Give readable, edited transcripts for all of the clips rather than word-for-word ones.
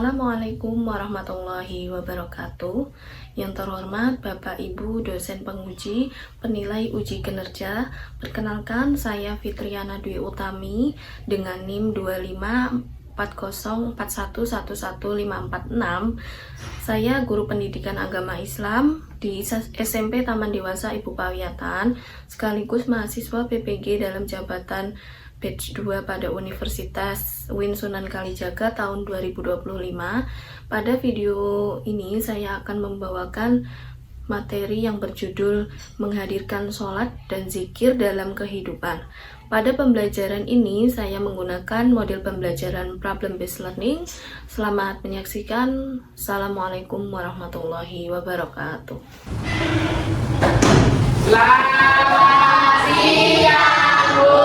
Assalamualaikum warahmatullahi wabarakatuh. Yang terhormat Bapak Ibu dosen penguji penilai uji kinerja, perkenalkan saya Fitriana Dwi Utami dengan NIM 254041111546. Saya guru pendidikan agama Islam di SMP Taman Dewasa Ibu Pawiyatan, sekaligus mahasiswa PPG dalam jabatan Batch 2 pada Universitas UIN Sunan Kalijaga tahun 2025. Pada video ini saya akan membawakan materi yang berjudul menghadirkan sholat dan zikir dalam kehidupan. Pada pembelajaran ini saya menggunakan model pembelajaran problem based learning. Selamat menyaksikan. Assalamualaikum warahmatullahi wabarakatuh. Selamat siang Bu.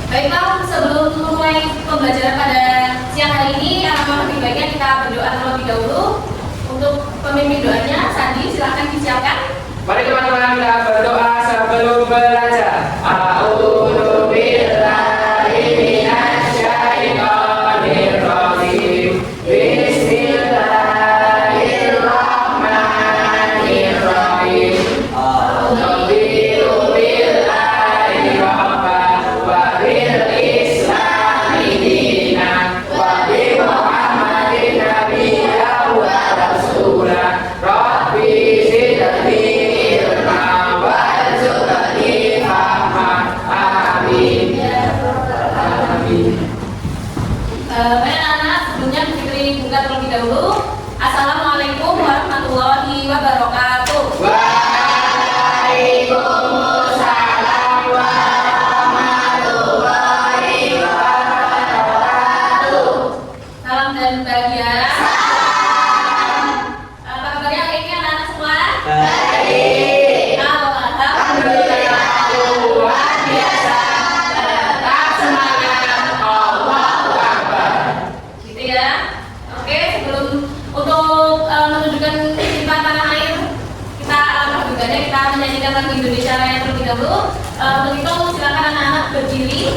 Baiklah, sebelum memulai pembelajaran pada siang hari ini, alangkah lebih baiknya kita berdoa terlebih dahulu. Untuk pemimpin doanya, Sandi, silahkan disiapkan. Mari teman-teman kita berdoa sebelum belajar. A'udzu billahi minasy syaithanir rajim. Bismillahirrahmanirrahim. A'udzu billahi rabban wa bil islami dinan wa bi Muhammadin nabiyyan wa rasulan. Rabbi zidni ilma warzuqni fahman. Amin. Amin. Baik anak-anak, sebelumnya Fitri buka terlebih dahulu. Assalamualaikum warahmatullahi wabarakatuh. Waalaikumsalam warahmatullahi wabarakatuh. Salam dan bahagia. Apa kabarnya hari ini anak-anak semua? Baik. Alhamdulillah. Luar biasa. Tetap semangat. Allahu Akbar. Gitu ya. Oke, sebelum untuk menunjukkan cinta tanah air, kita alangkah berganya kita menyanyikan lagu Indonesia Raya terlebih dahulu. Untuk itu silakan anak-anak berdiri.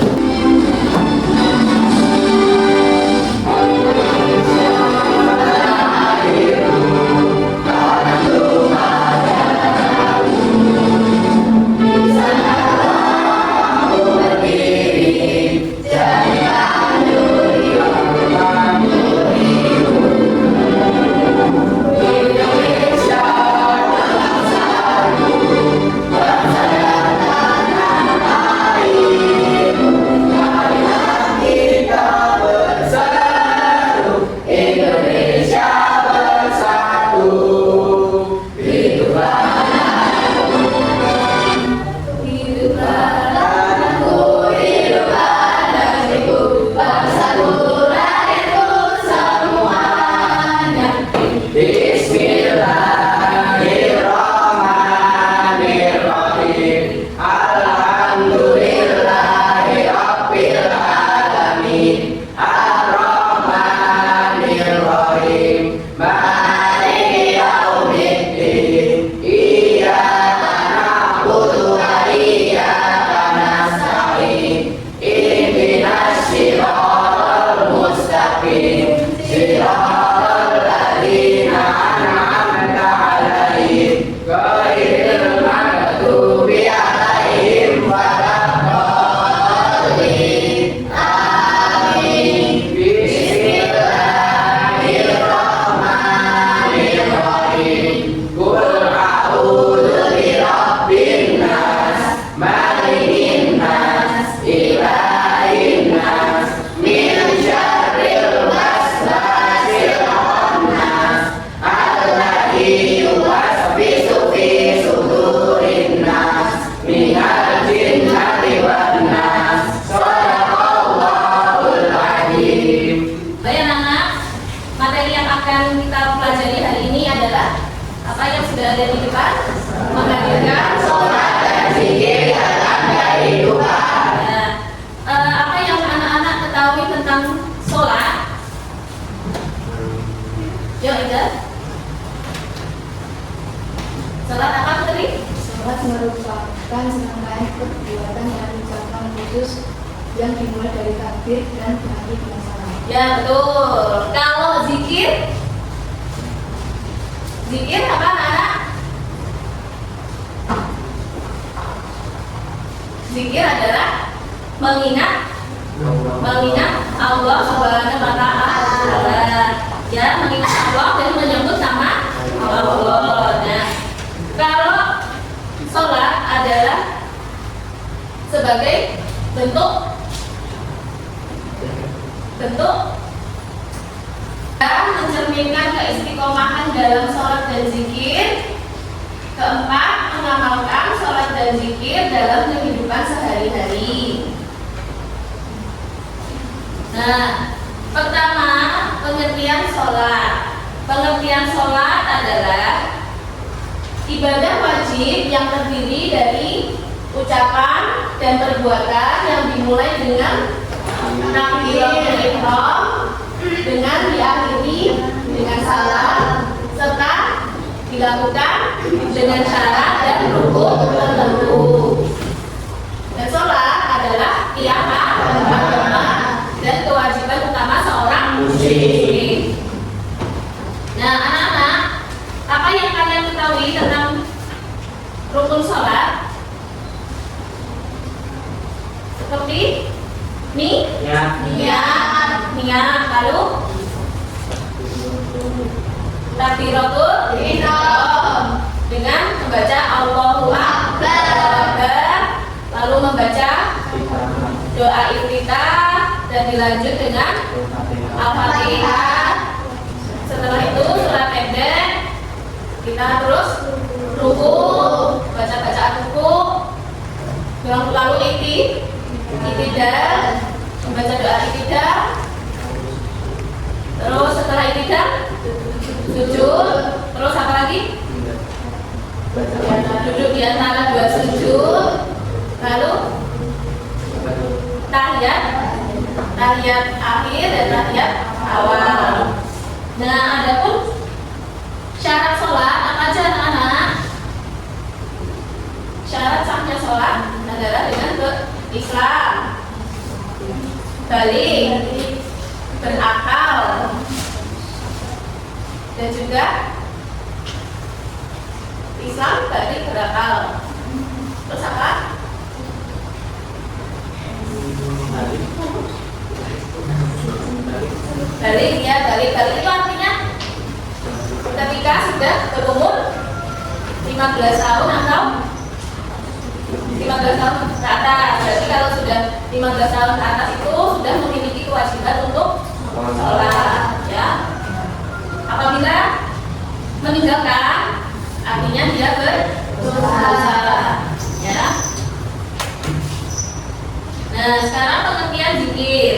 Indonesia bersatu. Bismillahirrahmanirrahim. Alhamdulillahirabbil alamin. Ar-Rahmanir-Rahim. Maliki yaumiddin. Iyyaka na'budu wa iyyaka nasta'in. Ihdinas siratal mustaqim. Siratal ladzina an'amta 'alaihim ghairil maghdubi 'alaihim waladdallin. Amin. Bismillahirrahmanirrahim. Qul a'udzu birabbin nas, malikin nas, ilahin nas, min syarril waswasil khannas, alladzi yuwaswisu fi sudurin nas, minal jinnati wan nas. Shadaqallahul adzim. Baik anak-anak, materi yang akan kita pelajari hari ini adalah apa yang sudah ada di depan, menghadirkan Sholat dan zikir dalam kehidupan. Ya. Apa yang anak-anak ketahui tentang sholat? Yuk, Ida. Sholat apa tadi? Sholat merupakan serangkaian perbuatan dan ucapan khusus yang dimulai dari takbir dan berakhir dengan salam. Ya betul. Kalau zikir, zikir apa anak? Zikir adalah mengingat Allah Subhanahu wa Ta'ala. Ya, mengingat Allah dan menyebut nama Allah. Nah, kalau sholat adalah sebagai bentuk mencerminkan keistiqomahan dalam sholat dan zikir. Keempat, mengamalkan sholat dan zikir dalam kehidupan sehari-hari. Nah, pertama, pengertian sholat. Pengertian sholat adalah ibadah wajib yang terdiri dari ucapan dan perbuatan yang dimulai dengan takbiratul ihram, dengan diakhiri dengan salam, serta dilakukan dengan syarat dan rukun tertentu. Dan sholat adalah tiara agama dan kewajiban utama seorang muslim. Nah, anak-anak, apa yang kalian ketahui tentang rukun sholat? Seperti niat, lalu takbiratul ihram dengan membaca Allahu Akbar, lalu membaca doa iftitah dan dilanjut dengan Al-Fatihah. Setelah itu surat pendek, kita terus ruku, baca-bacaan ruku, lalu iktidal, membaca doa iktidal. Terus setelah iktidal sujud, terus apa lagi? Duduk di antara dua sujud, lalu tahiyat akhir dan tahiyat awal. Nah, adapun syarat sholat apa aja anak-anak? Syarat sahnya sholat adalah dengan berislam, balik, berakal, dan juga Islam balik berakal. Terus apa? Balik itu artinya ketika sudah berumur 15 tahun atau 15 tahun ke atas. Berarti kalau sudah 15 tahun ke atas itu sudah memiliki kewajiban untuk sholat, ya. Apabila meninggalkan, artinya dia berdosa, ya. Nah, sekarang pengertian zikir.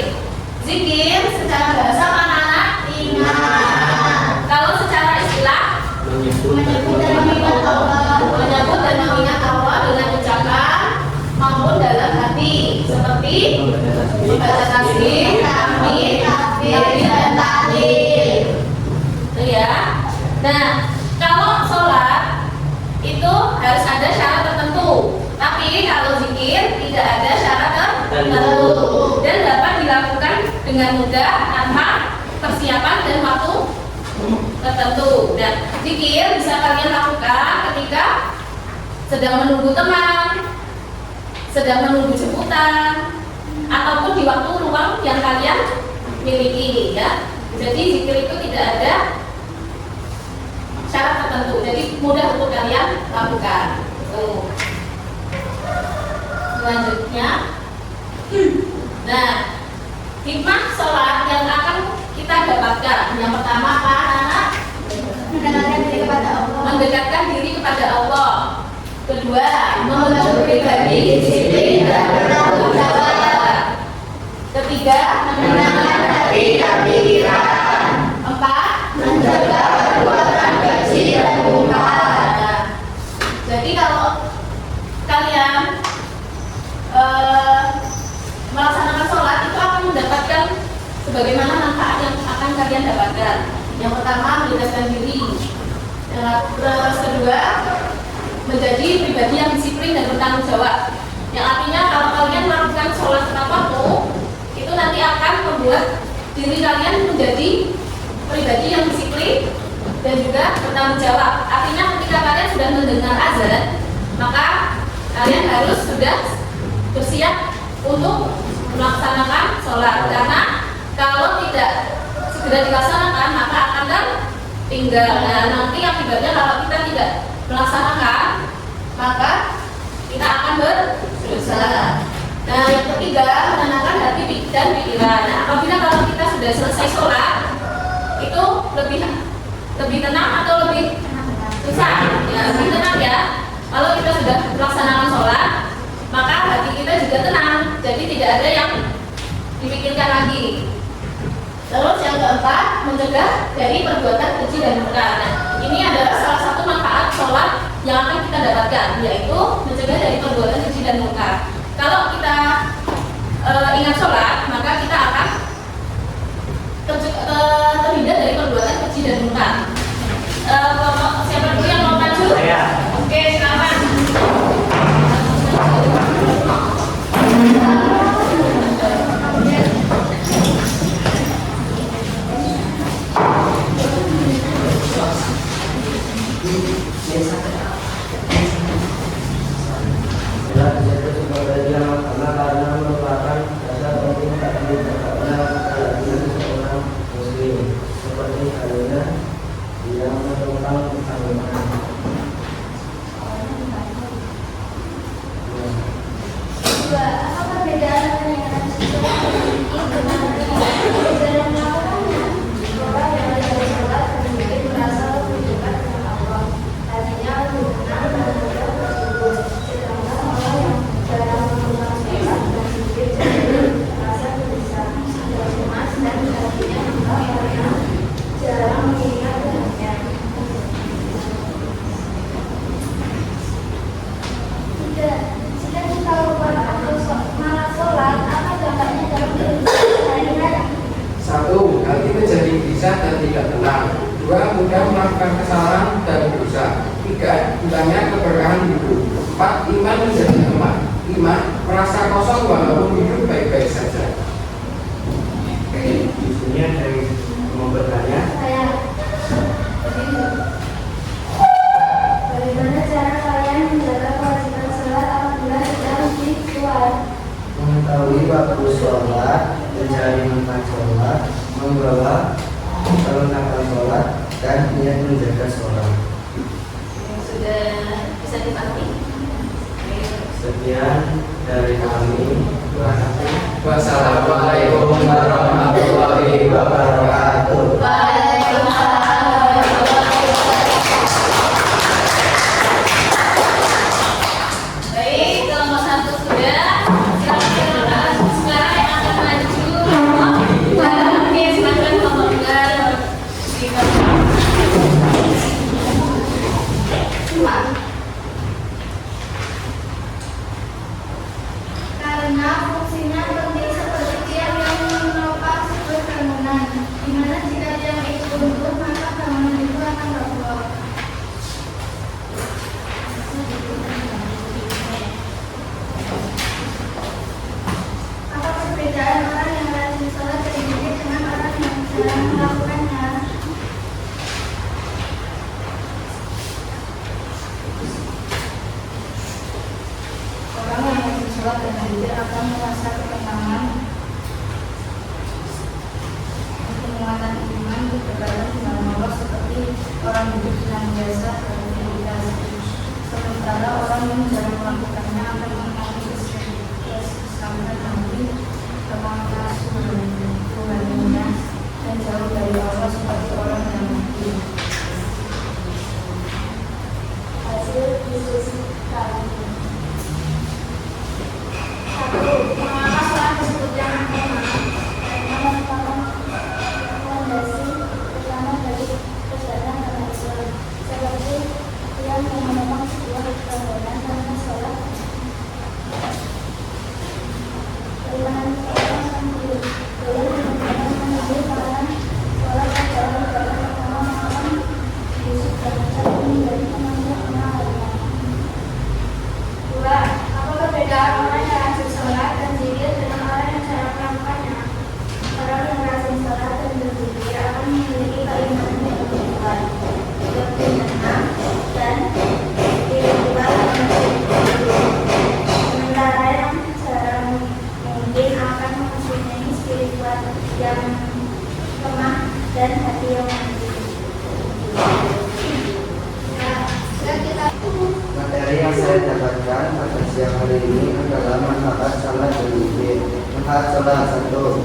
Zikir secara bahasa anak-anak ingat. Kalau secara istilah menyebut dan mengingat Allah dengan ucapan maupun dalam hati, seperti membaca tasbih, tahmid, takbir, dan tahlil. Itu ya. Nah, kalau sholat itu harus ada syarat tertentu. Tapi kalau zikir tidak ada syarat tertentu dan dapat dilakukan dengan mudah tanpa persiapan dan waktu tertentu. Dan zikir bisa kalian lakukan ketika sedang menunggu teman, sedang menunggu jemputan, ataupun di waktu luang yang kalian miliki, ya. Jadi zikir itu tidak ada syarat tertentu, jadi mudah untuk kalian lakukan. Selanjutnya, nah, hikmah sholat yang akan kita dapatkan. Yang pertama apa, anak? Mendekatkan diri kepada Allah. Kedua, membentuk pribadi disiplin dan bertanggung jawab. Ketiga, menenangkan hati dan pikiran. Empat, menjaga perbuatan keji dan mungkar. Jadi kalau kalian melaksanakan sholat itu akan mendapatkan sebagaimana manfaat yang akan kalian dapatkan. Yang pertama, mendekatkan diri. Yang kedua, menjadi pribadi yang disiplin dan bertanggung jawab. Yang artinya kalau kalian melakukan sholat tepat waktu, itu nanti akan membuat diri kalian menjadi pribadi yang disiplin dan juga bertanggung jawab. Artinya ketika kalian sudah mendengar azan, maka kalian harus sudah bersiap untuk melaksanakan sholat. Karena kalau tidak segera dilaksanakan, maka akan tinggal. Nah, nanti akibatnya kalau kita tidak melaksanakan, maka kita akan berdosa. Nah, yang ketiga, menenangkan hati dan pikiran. Nah, apabila kalau kita sudah selesai sholat, itu lebih tenang atau lebih susah? Ya, lebih tenang ya. Kalau kita sudah melaksanakan sholat, maka hati kita juga tenang. Jadi tidak ada yang dipikirkan lagi. Terus yang keempat, mencegah dari perbuatan keji dan murka. Nah, ini adalah salah satu manfaat sholat yang akan kita dapatkan, yaitu mencegah dari perbuatan keji dan murka. Kalau kita ingat sholat, maka kita akan terhindar dari perbuatan keji dan murka. Siapa dulu yang mau maju? Oke, silakan. Karena merupakan dasar penting bagi tercapainya keyakinan seorang muslim, seperti halnya yang menentang agama. Apa perbedaan dengan sesuatu dengan yang melakukannya? Orang yang dari sholat mungkin merasa lebih dekat dengan Allah, artinya lebih tenang dan mudah bersyukur. Sedangkan orang yang jarang melakukan sholat dan sedikit merasa gelisah, cemas dan hatinya juga karena jarang mengingat Tuhannya. Jika kita lupa atau malas sholat, apa dampaknya dalam kehidupan sehari-hari? 1. Hati menjadi gelisah dan tidak tenang. 2. Mudah melakukan kesalahan dan dosa. 3. Hilangnya keberkahan hidup. 4. Iman menjadi lemah. 5. Merasa kosong walaupun hidup baik-baik saja. Isunya dari mau bertanya. Saya. Bagaimana cara kalian menjaga kewajiban sholat apabila sedang di luar? Mengetahui waktu sholat, mencari manfaat sholat, membawa perlengkapan sholat, dan niat menjaga sholat. Sudah bisa dipahami? Sekian dari kami. Wassalamualaikum warahmatullahi wabarakatuh. Baik, kelompok 1 sudah. Silakan sekarang yang akan maju. Oke, silakan kelompok 2. Karena fungsinya penting seperti tiang yang menopang sebuah bangunan, di mana jika tiang itu runtuh maka bangunan itu akan roboh. Apa perbedaan orang yang rajin sholat terjadi dengan orang yang jarang melakukannya? Orang yang rajin sholat dan hadir akan merasa ketenangan, penguatan iman, ketegaran dengan Allah seperti orang hidup dengan biasa beraktivitas. Sementara orang yang jarang melakukannya akan mengalami kesesakan hati, kemalasan Tuhannya, dan jauh dari Allah seperti orang yang mati. Hasil diskusi kali ini. 1. Mengapa sholat disebut yang pertama? Karena merupakan fondasi utama dari kegiatan dalam Islam, seperti yang menopang sebuah bangunan karena sholat. Bagaimana orang sendiri? Bagaimana menuju karena sholat adalah ibadah pertama dan hati yang mandiri. Nah, sekarang kita Materi yang saya dapatkan pada siang hari ini adalah manfaat salat dan zikir. Manfaat salat 1.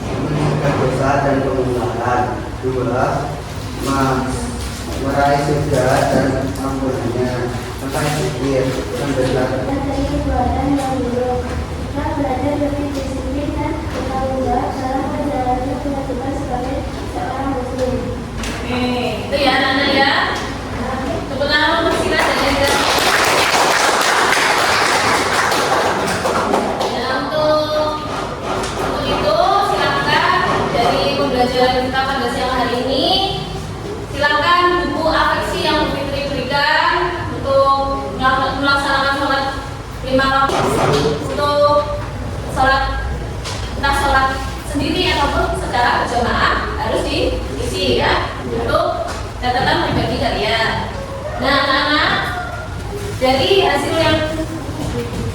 Mencegah dosa dan pengulangan. 2. Meraih surga dan ampunannya. Manfaat zikir. Membesar materi keluaran yang buruk. Kita belajar lebih disiplin dan bertanggung jawab dalam menjalani kewajiban sebagai seorang muslim. Oke, itu ya anak-anak ya. Tepuk tangan untuk Sila dan Hendra. Nah, untuk itu silakan dari pembelajaran kita pada siang hari ini, silakan buku afeksi yang Bu Fitri berikan untuk melaksanakan sholat 5 waktu, untuk sholat entah sholat sendiri ataupun secara berjamaah harus diisi ya untuk catatan pribadi kalian. Nah anak-anak, dari hasil yang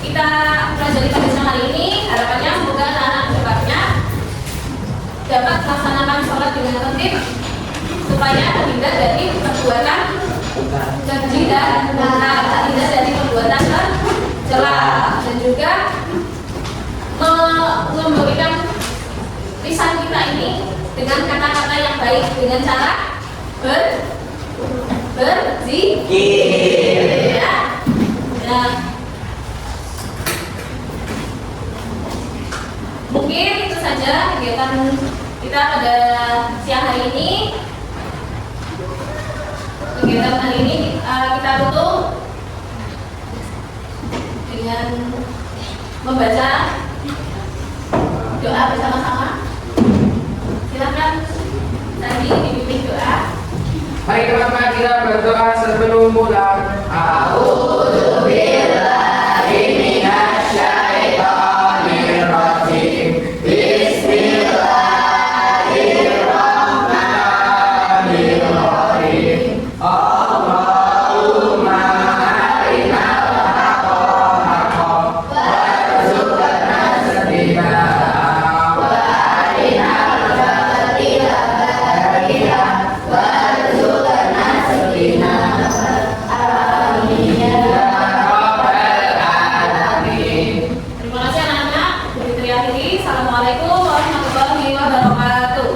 kita pelajari pada siang hari ini, harapannya semoga anak-anak kedepannya dapat melaksanakan sholat dengan tertib supaya terhindar dari perbuatan keji dan terhindar dari perbuatan tercela, dan juga memberikan lisan kita ini dengan kata-kata yang baik dengan cara berzikir ya. Nah, mungkin itu saja kegiatan kita pada siang hari ini. Kegiatan hari ini kita tutup dengan membaca doa bersama-sama. Silakan tadi dipimpin doa. Mari teman-teman kita berdoa sebelum mulai. A'udzu billahi minasy syaithanir rajim. Bismillahirrahmanirrahim. Allahumma arina al-haqqa haqqan warzuqna ittiba'ahu wa arina al-batila batila warzuqna ijtinabah. Amin ya rabbal alamin. Terima kasih anak-anak. Begitu ya, Assalamualaikum warahmatullahi wabarakatuh.